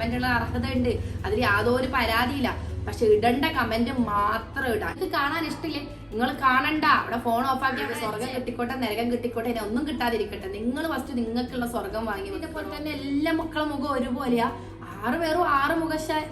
കമന്റുള്ള അർഹത ഉണ്ട്, അതിൽ യാതൊരു പരാതിയില്ല. പക്ഷെ ഇടേണ്ട കമന്റ് മാത്രം ഇടാം. നിങ്ങൾക്ക് കാണാൻ ഇഷ്ടമില്ലേ, നിങ്ങൾ കാണണ്ട. അവിടെ ഫോൺ ഓഫ് ആക്കി സ്വർഗം കിട്ടിക്കോട്ടെ നരകം കിട്ടിക്കോട്ടെ, ഇനി ഒന്നും കിട്ടാതിരിക്കട്ടെ. നിങ്ങൾ ഫസ്റ്റ് നിങ്ങൾക്കുള്ള സ്വർഗം വാങ്ങി. ഇതേപോലെ തന്നെ എല്ലാ മക്കളെ മുഖം ഒരുപോലെയാ. 6 പേരും 6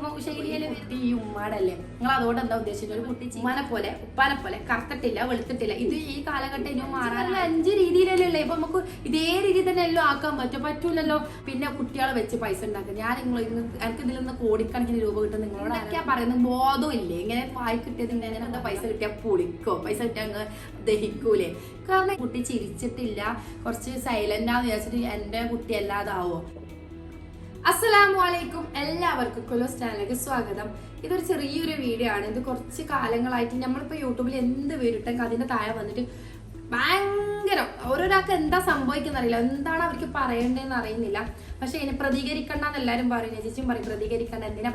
മുഖശൈലിയില് ഈ ഉമ്മാടല്ലേ. നിങ്ങൾ അതോടെ എന്താ ഉദ്ദേശിച്ചത്? ഒരു കുട്ടി ഉമ്മാനെ പോലെ ഉപ്പാനെ പോലെ കറുത്തിട്ടില്ല വെളുത്തിട്ടില്ല. ഇത് ഈ കാലഘട്ടം ഇനി മാറാൻ 5 രീതിയിലല്ലേ ഉള്ളേ. ഇപ്പൊ നമുക്ക് ഇതേ രീതി തന്നെ എല്ലാം ആക്കാൻ പറ്റൂലല്ലോ. പിന്നെ കുട്ടികളെ വെച്ച് പൈസ ഉണ്ടാക്കുക. ഞാൻ എനിക്ക് ഇതിൽ നിന്ന് കോടിക്കണക്കിന് രൂപ കിട്ടും. നിങ്ങളോട് ആരൊക്കെയാ പറയുന്നത്? ബോധം ഇല്ലേ? ഇങ്ങനെ വായി കിട്ടിയത് ഇങ്ങനെ എന്താ പൈസ കിട്ടിയാൽ പൊളിക്കോ, പൈസ കിട്ടിയാൽ അങ്ങ് ദഹിക്കൂലേ? കാരണം കുട്ടി ചിരിച്ചിട്ടില്ല, കുറച്ച് സൈലന്റാന്ന് വിചാരിച്ചിട്ട് എന്റെ കുട്ടി അല്ലാതാവോ? അസ്സലാമു അലൈക്കും, എല്ലാവർക്കും കൊലോസ് ചാനലിലേക്ക് സ്വാഗതം. ഇതൊരു ചെറിയൊരു വീഡിയോ ആണ്. ഇത് കുറച്ച് കാലങ്ങളായിട്ട് നമ്മളിപ്പോൾ യൂട്യൂബിൽ എന്ത് വീഡിയോ അതിന്റെ താഴെ വന്നിട്ട് ഭയങ്കര ഓരോരാൾക്ക് എന്താ സംഭവിക്കുന്ന അറിയില്ല, എന്താണ് അവർക്ക് പറയേണ്ടതെന്ന് അറിയുന്നില്ല. പക്ഷെ ഇനി പ്രതികരിക്കണ്ടെന്ന് എല്ലാവരും പറയും. ചേച്ചിയും പറയും പ്രതികരിക്കണ്ട, എന്തിനാ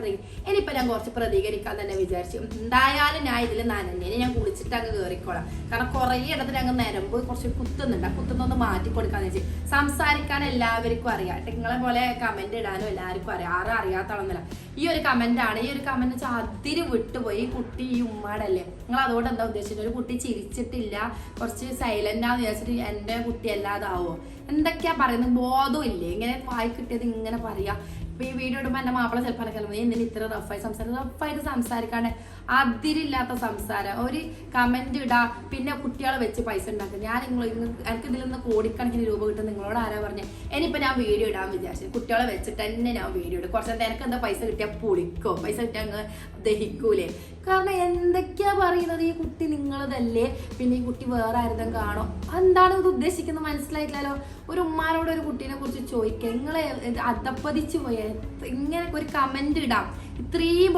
ഇനിയിപ്പോൾ ഞാൻ കുറച്ച് പ്രതികരിക്കാൻ തന്നെ വിചാരിച്ചു. എന്തായാലും ഞാൻ ഇതിൽ നനഞ്ഞേനെ ഞാൻ കുളിച്ചിട്ട് അങ്ങ് കയറിക്കോളാം. കാരണം കുറേ ഇടത്തിൽ അങ്ങ് നരമ്പ് കുറച്ച് കുത്തുന്നുണ്ട്. ആ കുത്തുന്നൊന്ന് മാറ്റി കൊടുക്കാന്ന് വെച്ചാൽ സംസാരിക്കാൻ എല്ലാവർക്കും അറിയാം. നിങ്ങളെ പോലെ കമന്റ് ഇടാനും എല്ലാവർക്കും അറിയാം. ആരും അറിയാത്തളന്നില്ല. ഈ ഒരു കമന്റ് ആണ്. ഈ ഒരു കമന്റ് വെച്ചാൽ അതിര് വിട്ടുപോയി. ഈ കുട്ടി ഈ ഉമ്മാടല്ലേ. നിങ്ങൾ അതുകൊണ്ട് എന്താ ഉദ്ദേശിച്ചത്? ഒരു കുട്ടി ചിരിച്ചിട്ടില്ല, കുറച്ച് സൈലന്റാന്ന് വിചാരിച്ചിട്ട് എന്റെ കുട്ടി അല്ലാതാവോ? എന്തൊക്കെയാ പറയുന്നത്? ബോധം ഇല്ലേ? ഇങ്ങനെ വായി കിട്ടിയത് ഇങ്ങനെ പറയാ. ഇപ്പൊ ഈ വീഡിയോ ഇടുമ്പോ എന്റെ മാപ്പിള ചിലപ്പോൾ കലമ്പോ എന്തിനും ഇത്ര റഫായിട്ട് സംസാരിക്കാണ്ട് അതിരില്ലാത്ത സംസാരം. ഒരു കമന്റ് ഇടാ, പിന്നെ കുട്ടികളെ വെച്ച് പൈസ ഉണ്ടാക്കുക. എനിക്ക് ഇതിൽ നിന്ന് കോടിക്കണക്കിന് രൂപ കിട്ടും. നിങ്ങളോട് ആരാ പറഞ്ഞേ? ഇനിയിപ്പോ ഞാൻ വീഡിയോ ഇടാൻ വിചാരിച്ചു. കുട്ടികളെ വെച്ചിട്ട് തന്നെ ഞാൻ വീഡിയോ ഇടും. കുറച്ച് എനിക്ക് എന്താ പൈസ കിട്ടിയാൽ പൊളിക്കോ, പൈസ കിട്ടിയാൽ അങ്ങ് ദഹിക്കൂലേ? കാരണം എന്തൊക്കെയാ പറയുന്നത്? ഈ കുട്ടി നിങ്ങളതല്ലേ, പിന്നെ ഈ കുട്ടി വേറെ ആരുതും കാണോ? എന്താണ് ഇത് ഉദ്ദേശിക്കുന്നത് മനസ്സിലായിട്ടില്ലല്ലോ. ഒരു ഉമ്മാനോട് ഒരു കുട്ടീനെ കുറിച്ച് ചോദിക്കുക, നിങ്ങളെ അധപ്പതിച്ചു പോയ ഇങ്ങനെ ഒരു കമന്റ് ഇടാം. ഇത്രയും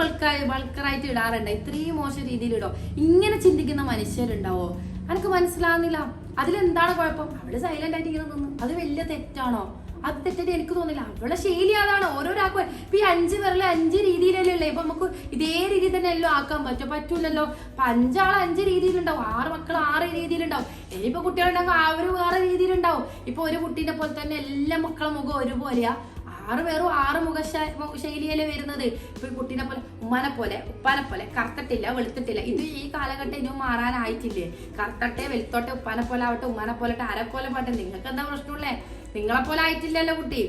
ബൾക്കറായിട്ട് ഇടാറുണ്ട്, ഇത്രയും മോശം രീതിയിൽ ഇടോ? ഇങ്ങനെ ചിന്തിക്കുന്ന മനുഷ്യരുണ്ടാവോ? എനിക്ക് മനസ്സിലാവുന്നില്ല. അതിലെന്താണ് കുഴപ്പം? അവള് സൈലന്റ് ആയിട്ട് ഇങ്ങനെ നിന്നു, അത് വലിയ തെറ്റാണോ? അത് തെറ്റായിട്ട് എനിക്ക് തോന്നില്ല. അവളെ ശൈലി അതാണ്. ഓരോരാൾക്കും ഇപ്പൊ ഈ 5 പേരിലെ 5 രീതിയിലല്ലേ ഉള്ളേ. ഇപ്പൊ നമുക്ക് ഇതേ രീതി തന്നെ എല്ലാം ആക്കാൻ പറ്റൂലല്ലോ. അപ്പൊ 5 ആള് 5 രീതിയിലുണ്ടാവും, 6 മക്കൾ 6 രീതിയിലുണ്ടാവും. ഇനിയിപ്പോ കുട്ടികളുണ്ടാവും, അവര് വേറെ രീതിയിലുണ്ടാവും. ഇപ്പൊ ഒരു കുട്ടീനെ പോലെ തന്നെ എല്ലാ മക്കളെ മുഖം ഒരുപോലെയാ. 6 പേരും 6 മുഖശൈലിയല്ലേ വരുന്നത്. ഇപ്പൊ ഈ കുട്ടീനെ പോലെ ഉമ്മാനെ പോലെ ഉപ്പാനെ പോലെ കറുത്തിട്ടില്ല വെളുത്തിട്ടില്ല. ഇത് ഈ കാലഘട്ടം ഇനിയും മാറാനായിട്ടില്ലേ? കറുത്തട്ടെ വെളുത്തോട്ടെ ഉപ്പാനെ പോലെ ആവട്ടെ ഉമ്മാനെ പോലെ ആരെ പോലെ പാട്ടെ. നിങ്ങൾക്ക് എന്താ പ്രശ്നമുള്ളേ? നിങ്ങളെ പോലെ ആയിട്ടില്ലല്ലോ കുട്ടി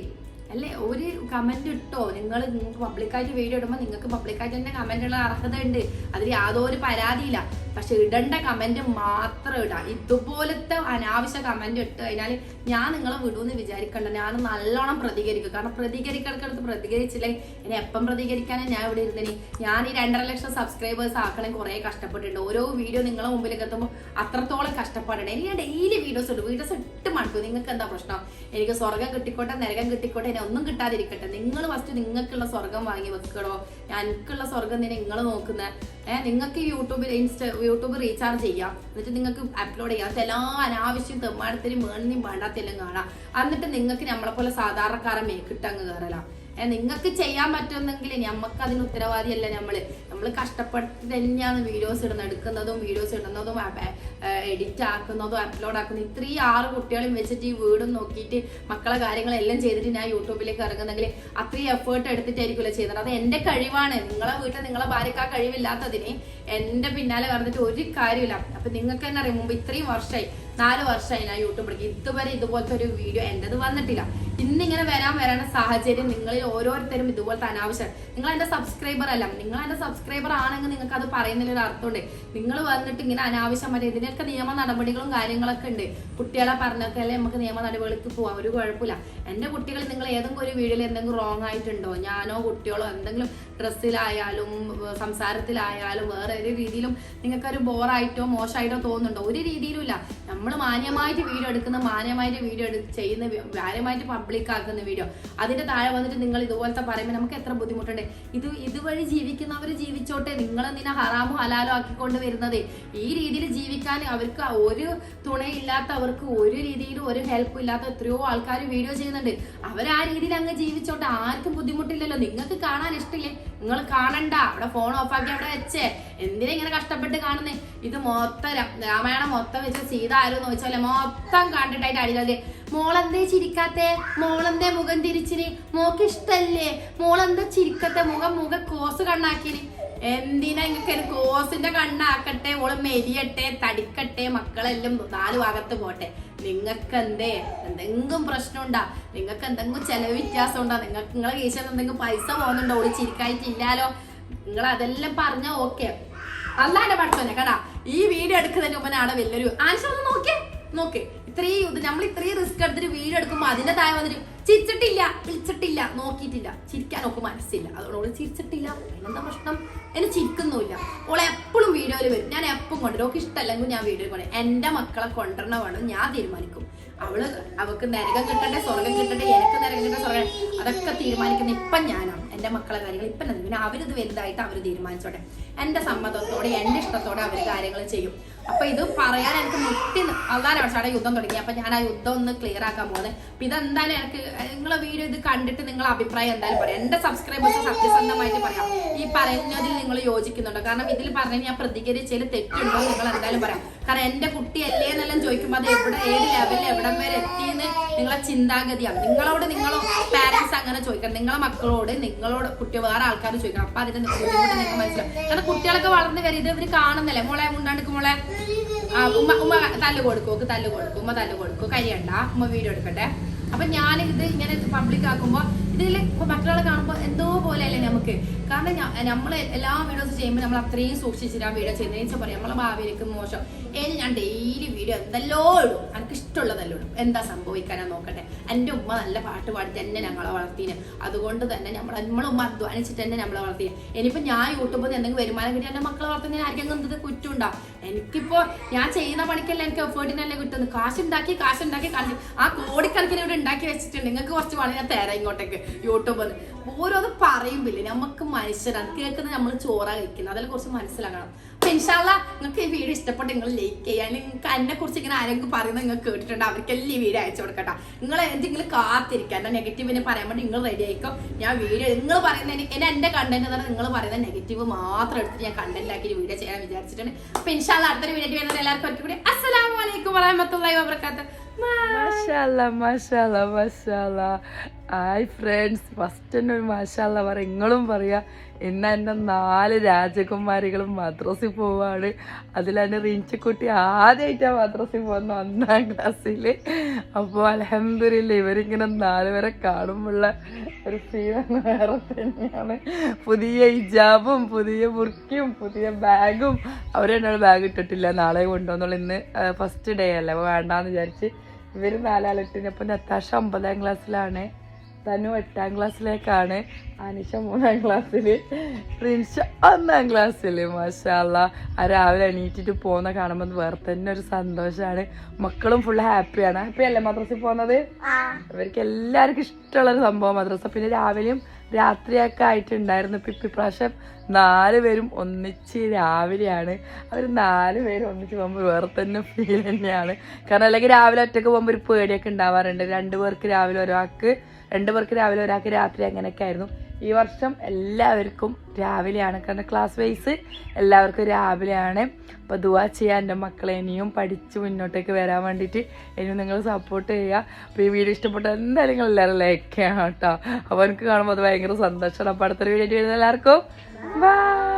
അല്ലേ? ഒരു കമന്റ് ഇട്ടോ. നിങ്ങൾക്ക് പബ്ലിക്കായിട്ട് വീഡിയോ ഇടുമ്പോൾ നിങ്ങൾക്ക് പബ്ലിക്കായിട്ട് തന്നെ കമന്റ് ഉള്ള അർഹത ഉണ്ട്, അതിൽ യാതൊരു പരാതിയില്ല. പക്ഷെ ഇടേണ്ട കമന്റ് മാത്രം ഇടാം. ഇതുപോലത്തെ അനാവശ്യ കമന്റ് ഇട്ട് കഴിഞ്ഞാൽ ഞാൻ നിങ്ങളെ വിടുമെന്ന് വിചാരിക്കണ്ട. ഞാൻ നല്ലോണം പ്രതികരിക്കും. കാരണം പ്രതികരിക്കടുത്ത് പ്രതികരിച്ചില്ലെങ്കിൽ ഇനി എപ്പം പ്രതികരിക്കാനും ഞാൻ ഇവിടെ ഇരുന്നേനി. ഞാൻ ഈ 2.5 ലക്ഷം സബ്സ്ക്രൈബേഴ്സ് ആക്കണേ കുറെ കഷ്ടപ്പെട്ടിട്ടുണ്ട്. ഓരോ വീഡിയോ നിങ്ങളെ മുമ്പിലേക്ക് എത്തുമ്പോൾ അത്രത്തോളം കഷ്ടപ്പെടണേ. ഇനി ഞാൻ ഡെയിലി വീഡിയോസ് ഇട്ട് മടുക്കും. നിങ്ങൾക്ക് എന്താ പ്രശ്നം? എനിക്ക് സ്വർഗം കിട്ടിക്കോട്ടെ നരകം കിട്ടിക്കോട്ടെ, ഇനി ഒന്നും കിട്ടാതിരിക്കട്ടെ. നിങ്ങൾ ഫസ്റ്റ് നിങ്ങൾക്കുള്ള സ്വർഗം വാങ്ങി വെക്കണോ? എനിക്കുള്ള സ്വർഗം നിങ്ങള് നോക്കുന്നത്. നിങ്ങൾക്ക് യൂട്യൂബ് റീചാർജ് ചെയ്യാം, എന്നിട്ട് നിങ്ങൾക്ക് അപ്ലോഡ് ചെയ്യാം. എല്ലാ അനാവശ്യം തെമ്മാടത്തിനും വേണമെന്നും വേണ്ടാത്തെല്ലാം കാണാം. എന്നിട്ട് നിങ്ങൾക്ക് നമ്മളെ പോലെ സാധാരണക്കാരെ മേക്കിട്ട് അങ്ങ് കയറലാം. നിങ്ങൾക്ക് ചെയ്യാൻ പറ്റുമെന്നെങ്കിൽ നമുക്ക് അതിന് ഉത്തരവാദിയല്ല. നമ്മൾ കഷ്ടപ്പെട്ട് തന്നെയാണ് വീഡിയോസ് എടുക്കുന്നതും വീഡിയോസ് ഇടുന്നതും എഡിറ്റ് ആക്കുന്നതും അപ്ലോഡ് ആക്കുന്നതും. ഇത്രയും 6 കുട്ടികളും വെച്ചിട്ട് ഈ വീടും നോക്കിയിട്ട് മക്കളെ കാര്യങ്ങളെല്ലാം ചെയ്തിട്ട് ഞാൻ യൂട്യൂബിലേക്ക് ഇറങ്ങുന്നെങ്കിൽ അത്രയും എഫേർട്ട് എടുത്തിട്ടായിരിക്കുമല്ലോ ചെയ്യുന്നത്. അത് എന്റെ കഴിവാണ്. നിങ്ങളെ വീട്ടിൽ നിങ്ങളെ ഭാര്യക്ക് ആ കഴിവില്ലാത്തതിന് എന്റെ പിന്നാലെ പറഞ്ഞിട്ട് ഒരു കാര്യമില്ല. അപ്പൊ നിങ്ങൾക്ക് തന്നെ അറിയാം, മുമ്പ് ഇത്രയും വർഷമായി 4 വർഷമായി ഞാൻ യൂട്യൂബിലേക്ക് ഇതുവരെ ഇതുപോലത്തെ ഒരു വീഡിയോ എന്റേത് വന്നിട്ടില്ല. ഇന്നിങ്ങനെ വരാനുള്ള സാഹചര്യം നിങ്ങളിൽ ഓരോരുത്തരും ഇതുപോലത്തെ അനാവശ്യം. നിങ്ങൾ എന്റെ സബ്സ്ക്രൈബർ അല്ല. നിങ്ങൾ എന്റെ സബ്സ്ക്രൈബർ ആണെങ്കിൽ നിങ്ങൾക്ക് അത് പറയുന്നതിലൊരു അർത്ഥമുണ്ട്. നിങ്ങൾ വന്നിട്ട് ഇങ്ങനെ അനാവശ്യം മതി. ഇതിനൊക്കെ നിയമ നടപടികളും കാര്യങ്ങളൊക്കെ ഉണ്ട്. കുട്ടികളെ പറഞ്ഞൊക്കെ അല്ലേ നമുക്ക് നിയമ നടപടികൾക്ക് പോവാം, ഒരു കുഴപ്പമില്ല. എന്റെ കുട്ടികൾ നിങ്ങൾ ഏതെങ്കിലും ഒരു വീഡിയോയിൽ എന്തെങ്കിലും റോങ് ആയിട്ടുണ്ടോ? ഞാനോ കുട്ടികളോ എന്തെങ്കിലും ഡ്രസ്സിലായാലും സംസാരത്തിലായാലും വേറെ ഒരു രീതിയിലും നിങ്ങൾക്കൊരു ബോറായിട്ടോ മോശമായിട്ടോ തോന്നുന്നുണ്ടോ? ഒരു രീതിയിലും ഇല്ല. നമ്മൾ മാന്യമായിട്ട് വീഡിയോ എടുക്കുന്ന, മാന്യമായിട്ട് വീഡിയോ ചെയ്യുന്ന, മാന്യമായിട്ട് പബ്ലിക് ആക്കുന്ന വീഡിയോ, അതിന്റെ താഴെ വന്നിട്ട് നിങ്ങൾ ഇതുപോലത്തെ പറയുമ്പോൾ നമുക്ക് എത്ര ബുദ്ധിമുട്ടുണ്ട്. ഇതുവഴി ജീവിക്കുന്നവർ ജീവിച്ചോട്ടെ. നിങ്ങൾ എന്തിനാ ഹറാമോ ഹലാലോ ആക്കിക്കൊണ്ട് വരുന്നത്? ഈ രീതിയിൽ ജീവിക്കാൻ അവർക്ക് ഒരു തുണയില്ലാത്തവർക്ക് ഒരു രീതിയിലും ഒരു ഹെൽപ്പും ഇല്ലാത്ത എത്രയോ ആൾക്കാർ വീഡിയോ ചെയ്യുന്നുണ്ട്. അവർ ആ രീതിയിൽ അങ്ങ് ജീവിച്ചോട്ടെ, ആർക്കും ബുദ്ധിമുട്ടില്ലല്ലോ. നിങ്ങൾക്ക് കാണാൻ ഇഷ്ടമില്ലേ? നിങ്ങൾ കാണണ്ട. അവിടെ ഫോൺ ഓഫ് ആക്കി അവിടെ വെച്ചേ. എന്തിനാ ഇങ്ങനെ കഷ്ടപ്പെട്ട് കാണുന്നേ? ഇത് മൊത്തം രാമായണം മൊത്തം വെച്ച് സീത ആരും നോച്ചാലേ മൊത്തം കണ്ടിട്ടായിട്ട് അടിയിലേ മോളെന്തേ ചിരിക്കാത്തെ, മോളെന്തേ മുഖം തിരിച്ചിന്, മോക്ക് ഇഷ്ടല്ലേ, മോളെന്താ ചിരിക്കത്തെ, മുഖം കോസ് കണ്ണാക്കിന്. എന്തിനാ ഇങ്ങക്ക് കോസിന്റെ കണ്ണാക്കട്ടെ, ഓള് മെലിയട്ടെ, തടിക്കട്ടെ, മക്കളെല്ലാം 4 ഭാഗത്ത് പോട്ടെ. നിങ്ങൾക്ക് എന്തെങ്കിലും പ്രശ്നം ഉണ്ടാ, നിങ്ങൾക്ക് എന്തെങ്കിലും ചെലവ് വ്യത്യാസം ഉണ്ടാ, നിങ്ങൾക്ക് നിങ്ങളെ കേസിൽ എന്തെങ്കിലും പൈസ പോകുന്നുണ്ടോ, ഓള് ചിരിക്കായിട്ടില്ലാലോ, നിങ്ങൾ അതെല്ലാം പറഞ്ഞാ ഓക്കെ. അല്ലാതെ പഠിച്ചോനെ കടാ ഈ വീഡിയോ എടുക്കുന്നതിന് മുമ്പ് അവിടെ വലിയൊരു ആൻസർ ഒന്ന് നോക്കേ നമ്മൾ ഇത്രയും റിസ്ക് എടുത്തിട്ട് വീഡിയോ എടുക്കുമ്പോ അതിന്റെ താഴെ വന്നിട്ട് ചിരിച്ചിട്ടില്ല, വിളിച്ചിട്ടില്ല, നോക്കിയിട്ടില്ല, ചിരിക്കാൻ ഒക്കെ മനസ്സില്ല, അതുകൊണ്ട് ചിരിച്ചിട്ടില്ല. അതിനെന്താ പ്രശ്നം? എന്നെ ചിരിക്കുന്നുമില്ല. ഓളെ എപ്പോഴും വീഡിയോയിൽ വരും, ഞാൻ എപ്പം കൊണ്ടുവരും. ഓക്ക് ഇഷ്ടമല്ലെങ്കിൽ ഞാൻ വീഡിയോ കൊണ്ടുവരും. എന്റെ മക്കളെ കൊണ്ടുവരണ വേണം ഞാൻ തീരുമാനിക്കും. അവൾക്ക് നരകം കിട്ടട്ടെ, സ്വർഗം കിട്ടട്ടെ, എനിക്ക് നരകം കിട്ടട്ടെ, സ്വർഗം, അതൊക്കെ തീരുമാനിക്കുന്ന ഇപ്പം ഞാനാണ്. എന്റെ മക്കളെ കാര്യങ്ങൾ ഇപ്പം തന്നെ, പിന്നെ അവരിത് വലുതായിട്ട് അവർ തീരുമാനിച്ചോട്ടെ. എന്റെ സമ്മതത്തോടെ എന്റെ ഇഷ്ടത്തോടെ അവർ കാര്യങ്ങൾ ചെയ്യും. അപ്പൊ ഇത് പറയാൻ എനിക്ക് മുട്ടി അതാണ് അവിടെ യുദ്ധം തുടങ്ങി. അപ്പൊ ഞാൻ ആ യുദ്ധം ഒന്ന് ക്ലിയർ ആക്കാൻ പോകുന്നത്. അപ്പൊ ഇതെന്തായാലും എനിക്ക് നിങ്ങളെ വീഡിയോ ഇത് കണ്ടിട്ട് നിങ്ങളെ അഭിപ്രായം എന്തായാലും പറയാം. എന്റെ സബ്സ്ക്രൈബേഴ്സ് സത്യസന്ധമായിട്ട് പറയാം, ഈ പറയുന്നതിൽ നിങ്ങൾ യോജിക്കുന്നുണ്ടോ? കാരണം ഇതിൽ പറഞ്ഞാൽ ഞാൻ പ്രതികരിച്ചതിൽ തെറ്റുണ്ടോ നിങ്ങൾ എന്തായാലും പറയാം. കാരണം എന്റെ കുട്ടി അല്ലേ എന്നെല്ലാം ചോദിക്കുമ്പോൾ അത് ഏത് ലെവലിൽ എവിടം വരെ എത്തിയെന്ന് നിങ്ങളെ ചിന്താഗതിയാണ്. നിങ്ങളോട് പാരന്റ്സ് അങ്ങനെ ചോദിക്കണം, നിങ്ങളെ മക്കളോട് കുട്ടി വേറെ ആൾക്കാർ ചോദിക്കണം. അപ്പൊ അതിന്റെ ബുദ്ധിമുട്ട് നിങ്ങൾക്ക് മനസ്സിലാവും. കാരണം കുട്ടികളൊക്കെ വളർന്ന് വരും, ഇത് ഇവര് കാണുന്നില്ലേ, മോളെ മുണ്ടാണ്ടിക്ക് മോളെ ഉമ്മ തല്ല് കൊടുക്കും, ഉമ്മ തല്ല് കൊടുക്കും, കരിയണ്ട, ഉമ്മ വീഡിയോ എടുക്കട്ടെ. അപ്പൊ ഞാനിത് ഇങ്ങനെ പബ്ലിക് ആക്കുമ്പോ ഇതിൽ മറ്റുള്ള കാണുമ്പോൾ എന്തോ പോലെ അല്ലേ നമുക്ക്. കാരണം നമ്മൾ എല്ലാ വീഡിയോസ് ചെയ്യുമ്പോൾ നമ്മൾ അത്രയും സൂക്ഷിച്ചിട്ട് ആ വീഡിയോ ചെയ്യുന്നതെന്ന് വെച്ചാൽ പറയാം നമ്മളെ ഭാവിയിലേക്ക് മോശം. ഞാൻ ഡെയിലി വീഡിയോ എന്തെല്ലോ ഇടും, എനിക്ക് ഇഷ്ടമുള്ളതെല്ലാം ഇടും. എന്താ സംഭവിക്കാനാ നോക്കട്ടെ. എൻ്റെ ഉമ്മ നല്ല പാട്ട് പാടി തന്നെ ഞങ്ങളെ വളർത്തിന്, അതുകൊണ്ട് തന്നെ നമ്മളെ ഉമ്മ അധ്വാനിച്ചിട്ട് തന്നെ നമ്മളെ വളർത്തിന്. ഇനിയിപ്പോൾ ഞാൻ യൂട്യൂബിൽ നിന്ന് എന്തെങ്കിലും വരുമാനം കിട്ടി എൻ്റെ മക്കളെ വളർത്തുന്നതിന് ആർക്കെങ്കിലും എന്ത് കുറ്റമുണ്ടാവും? എനിക്കിപ്പോൾ ഞാൻ ചെയ്യുന്ന പണിക്കല്ല എനിക്ക് എഫേർട്ടിനല്ലേ കിട്ടുന്നത്. കാശുണ്ടാക്കി ആ കോടിക്കണക്കിന് ഇവിടെ ഉണ്ടാക്കി വെച്ചിട്ടുണ്ട്. നിങ്ങൾക്ക് കുറച്ച് പണി ഞാൻ തരാം ഇങ്ങോട്ടേക്ക് യൂട്യൂബിൽ. ഓരോന്ന് പറയുമ്പില്ലേ നമുക്ക് മനുഷ്യരാണ് കേൾക്കുന്നത്, നമ്മൾ ചോറാ കഴിക്കുന്നത്, അതിൽ കുറച്ച് മനസ്സിലാക്കണം. അപ്പൊ ഇൻഷാല്ലാ നിങ്ങൾക്ക് ഈ വീഡിയോ ഇഷ്ടപ്പെട്ട് നിങ്ങൾ ലൈക്ക് ചെയ്യാൻ, നിങ്ങൾക്ക് എന്നെ കുറിച്ച് ഇങ്ങനെ ആരെങ്കിലും പറയുന്നത് നിങ്ങൾ കേട്ടിട്ടുണ്ട്, അവർക്കെല്ലാം ഈ വീഡിയോ അയച്ചു കൊടുക്കട്ടെ. നിങ്ങൾ എന്തെങ്കിലും കാത്തിരിക്കുക, എന്റെ നെഗറ്റീവിനെ പറയാൻ വേണ്ടി നിങ്ങൾ റെഡി ആയിക്കോ. ഞാൻ വീഡിയോ നിങ്ങൾ പറയുന്നത് എന്റെ കണ്ടന്റ് എന്ന് പറഞ്ഞാൽ നിങ്ങൾ പറയുന്ന നെഗറ്റീവ് മാത്രം എടുത്തിട്ട് ഞാൻ കണ്ടന്റ് ആക്കി വീഡിയോ ചെയ്യാൻ വിചാരിച്ചിട്ടുണ്ട്. അപ്പൊ ഇൻഷാല്ലാ അടുത്തൊരു വീഡിയോ വരുന്നത് എല്ലാവർക്കും ഒരിക്കൽ കൂടി അസ്സലാമു അലൈക്കും വറഹ്മത്തുള്ളാഹി വബറകാതുഹു. മാഷാല്ലാ. ഹായ് ഫ്രണ്ട്സ്, ഫസ്റ്റ് തന്നെ ഒരു മാഷാല്ലാ പറയാം, നിങ്ങളും പറയാ. ഇന്ന് എൻ്റെ 4 രാജകുമാരികളും മദ്രസിൽ പോവാണ്. അതിലാണ് റിഞ്ചക്കുട്ടി ആദ്യമായിട്ടാണ് മദ്രസിൽ പോകുന്ന 1ാം ക്ലാസ്സിൽ. അപ്പോൾ അൽഹംദുലില്ലാ ഇവരിങ്ങനെ 4 പേരെ കാണുമ്പോഴുള്ള ഒരു ഫീലാണ് വേറെ തന്നെയാണ്. പുതിയ ഹിജാബും പുതിയ ബുർക്കിയും പുതിയ ബാഗും. അവരെന്നാണ് ബാഗ് ഇട്ടിട്ടില്ല, നാളെ കൊണ്ടുവന്നോളൂ. ഇന്ന് ഫസ്റ്റ് ഡേ അല്ലേ, അപ്പോൾ വേണ്ടാന്ന് വിചാരിച്ച് ഇവർ 4 ആളിട്ടിന്. അപ്പം നത്താഷ 9ാം ക്ലാസ്സിലാണ്, തനു 8ാം ക്ലാസ്സിലേക്കാണ്, അനിഷ 3ാം ക്ലാസ്സിൽ, റിൻഷ 1ാം ക്ലാസ്സിൽ. മാഷാല്ലാ ആ രാവിലെ എണീറ്റിട്ട് പോകുന്ന കാണുമ്പോൾ വേറെ തന്നെ ഒരു സന്തോഷമാണ്. മക്കളും ഫുൾ ഹാപ്പിയാണ്. ഹാപ്പി അല്ലേ മദ്രസയിൽ പോകുന്നത്? ഇവർക്ക് എല്ലാവർക്കും ഇഷ്ടമുള്ളൊരു സംഭവം മദ്രസ. പിന്നെ രാവിലെയും രാത്രിയൊക്കെ ആയിട്ടുണ്ടായിരുന്നു. ഇപ്പം ഇപ്രാവശ്യം 4 പേരും ഒന്നിച്ച് രാവിലെയാണ്. അവർ 4 പേരും ഒന്നിച്ച് പോകുമ്പോൾ വേറെ തന്നെ ഫീൽ തന്നെയാണ്. കാരണം അല്ലെങ്കിൽ രാവിലെ ഒറ്റയ്ക്ക് പോകുമ്പോൾ ഒരു പേടിയൊക്കെ ഉണ്ടാവാറുണ്ട്. 2 പേർക്ക് രാവിലെ ഒരാൾക്ക് രാത്രി അങ്ങനെയൊക്കെ ആയിരുന്നു. ഈ വർഷം എല്ലാവർക്കും രാവിലെയാണ്, കാരണം ക്ലാസ് വൈസ് എല്ലാവർക്കും രാവിലെയാണ്. അപ്പോൾ ദുആ ചെയ്യാൻ എൻ്റെ മക്കളെ ഇനിയും പഠിച്ച് മുന്നോട്ടേക്ക് വരാൻ വേണ്ടിയിട്ട് ഇനിയും നിങ്ങൾ സപ്പോർട്ട് ചെയ്യുക. അപ്പോൾ ഈ വീഡിയോ ഇഷ്ടപ്പെട്ടാൽ എന്തായാലും നിങ്ങൾ എല്ലാവരും ലൈക്ക് ചെയ്യണം കേട്ടോ. അപ്പോൾ എനിക്ക് കാണുമ്പോൾ അത് ഭയങ്കര സന്തോഷമാണ്. അപ്പോൾ അടുത്തൊരു വീഡിയോ വരുന്ന എല്ലാവർക്കും ബൈ.